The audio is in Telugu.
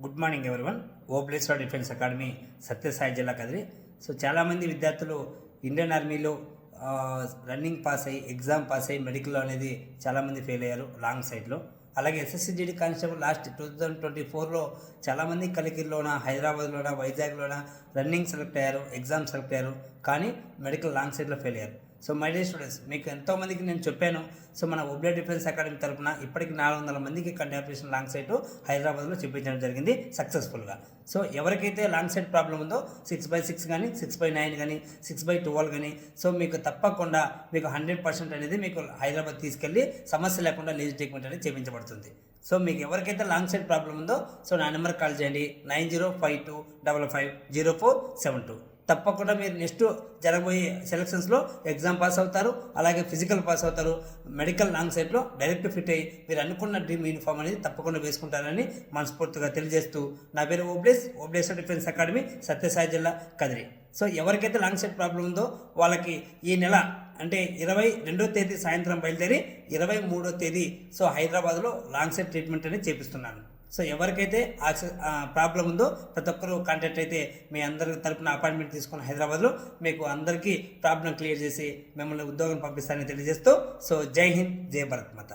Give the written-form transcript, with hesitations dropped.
Good morning everyone. Obleshwara defence academy Sathyasai జిల్లా కదిరి. సో చాలామంది విద్యార్థులు ఇండియన్ ఆర్మీలో రన్నింగ్ పాస్ అయ్యి ఎగ్జామ్ పాస్ అయ్యి మెడికల్ అనేది చాలామంది ఫెయిల్ అయ్యారు లాంగ్ సైడ్లో. అలాగే ఎస్ఎస్సిజిడి కానిస్టేబుల్ లాస్ట్ 2024లో చాలామంది కలికిరిలోన, హైదరాబాద్లోన, వైజాగ్లోన రన్నింగ్ సెలెక్ట్ అయ్యారు, ఎగ్జామ్ సెలెక్ట్ అయ్యారు, కానీ మెడికల్ లాంగ్ సైడ్లో ఫెయిల్ అయ్యారు. సో మై డియర్ స్టూడెంట్స్, మీకు ఎంతోమందికి నేను చెప్పాను. సో మన ఓబ్లే డిఫెన్స్ అకాడమీ తరఫున ఇప్పటికి 400 మందికి కంటాప్రేషన్ లాంగ్ సైట్ హైదరాబాద్లో చూపించడం జరిగింది సక్సెస్ఫుల్గా. సో ఎవరికైతే లాంగ్ సైట్ ప్రాబ్లం ఉందో 6/6 కానీ 6/9 కానీ 6/12 కానీ సో మీకు తప్పకుండా మీకు 100% అనేది మీకు హైదరాబాద్ తీసుకెళ్ళి సమస్య లేకుండా లీజ్ ట్రీట్మెంట్ అనేది చేయించబడుతుంది. సో మీకు ఎవరికైతే లాంగ్ సైడ్ ప్రాబ్లం ఉందో సో నా నెంబర్ కాల్ చేయండి 9052550472. తప్పకుండా మీరు నెక్స్ట్ జరగబోయే సెలక్షన్స్లో ఎగ్జామ్ పాస్ అవుతారు, అలాగే ఫిజికల్ పాస్ అవుతారు. మెడికల్ లాంగ్ సైడ్లో డైరెక్ట్ ఫిట్ అయ్యి మీరు అనుకున్న డ్రీమ్ యూనిఫామ్ అనేది తప్పకుండా వేసుకుంటారని మనస్ఫూర్తిగా తెలియజేస్తూ, నా పేరు ఓబ్లేశ్వర డిఫెన్స్ అకాడమీ సత్యసాయి జిల్లా కదిరి. సో ఎవరికైతే లాంగ్ సైడ్ ప్రాబ్లం ఉందో వాళ్ళకి ఈ నెల అంటే 22వ తేదీ సాయంత్రం బయలుదేరి 23వ తేదీ సో హైదరాబాద్లో లాంగ్ సైడ్ ట్రీట్మెంట్ అనేది చేపిస్తున్నాను. సో ఎవరికైతే ప్రాబ్లం ఉందో ప్రతి ఒక్కరూ కాంటాక్ట్ అయితే మీ అందరి తరపున అపాయింట్మెంట్ తీసుకుని హైదరాబాద్లో మీకు అందరికీ ప్రాబ్లం క్లియర్ చేసి మిమ్మల్ని ఉద్యోగం పంపిస్తానని తెలియజేస్తూ, సో జై హింద్, జై భారత్ మాత.